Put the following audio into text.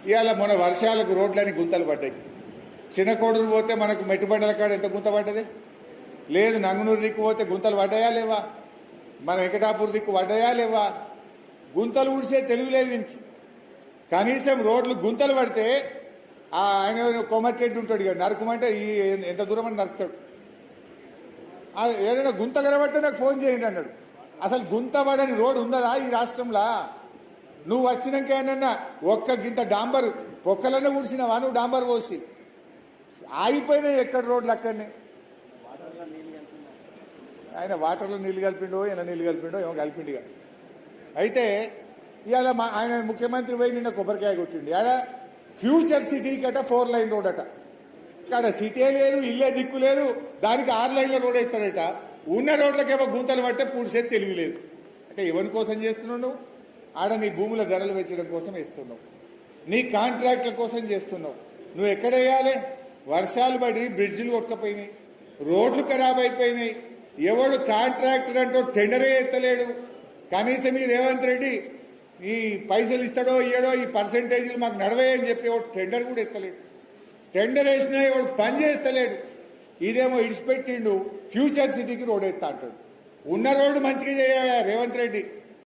ఇవాళ మన వర్షాలకు రోడ్లని గుంతలు పడ్డాయి. చిన్నకోడూరు పోతే మనకు మెట్టుబండల కాడ ఎంత గుంత పడ్డది లేదు. నంగునూరు దిక్కు పోతే గుంతలు పడ్డాయా లేవా? మన వెంకటాపూర్ దిక్కు పడ్డాయా లేవా? గుంతలు ఊడిసే తెలివి లేదు దీనికి. కనీసం రోడ్లు గుంతలు పడితే ఆయన కొమ్మట్రెడ్డి ఉంటాడు ఇక నరకమంటే ఈ ఎంత దూరం అని నరుకుతాడు. ఏదైనా గుంత కనబడితే నాకు ఫోన్ చేయండి అన్నాడు. అసలు గుంత పడని రోడ్డు ఉందా ఈ రాష్ట్రంలో? నువ్వు వచ్చినాక ఏమన్నా ఒక్క గింత డాంబర్ పొక్కలన్నా ఊడిసినావా నువ్వు? డాంబర్ పోసి ఆగిపోయినాయి ఎక్కడ రోడ్లు అక్కడనే. ఆయన వాటర్లో నీళ్లు కలిపిండో ఇలా నీళ్లు కలిపిండో ఏమో కలిపిండిగా. అయితే ఇవాళ ఆయన ముఖ్యమంత్రి పోయి నిన్న కొబ్బరికాయ కొట్టిండి. ఆడ ఫ్యూచర్ సిటీకి అట 4 లైన్ రోడ్ అట. ఇక్కడ సిటీ లేదు, ఇల్లే దిక్కు లేదు, దానికి 6 లైన్ల రోడ్ ఇస్తాడట. ఉన్న రోడ్లకేమో గుంతలు పడితే పూడ్చేది తెలివి లేదు. అంటే ఎవరి కోసం చేస్తున్నావు నువ్వు? ఆడ నీ భూముల ధరలు పెంచడం కోసం వేస్తున్నావు, నీ కాంట్రాక్ట్ల కోసం చేస్తున్నావు. నువ్వు ఎక్కడ వేయాలి? వర్షాలు పడి బ్రిడ్జిలు కొట్టుకపోయినాయి, రోడ్లు ఖరాబ్ అయిపోయినాయి. ఎవడు కాంట్రాక్టర్ అంటూ టెండరే ఎత్తలేడు. కనీసం ఈ రేవంత్ రెడ్డి ఈ పైసలు ఇస్తాడో ఇయ్యడో ఈ పర్సెంటేజీలు మాకు నడవేయని చెప్పి ఎవడు టెండర్ కూడా ఎత్తలేడు. టెండర్ వేసినా ఎవడు పని చేస్తలేడు. ఇదేమో ఇడిచిపెట్టిండు ఫ్యూచర్ సిటీకి రోడ్ ఎత్తా అంటాడు. ఉన్న రోడ్డు మంచిగా చేయాలి రేవంత్ రెడ్డి.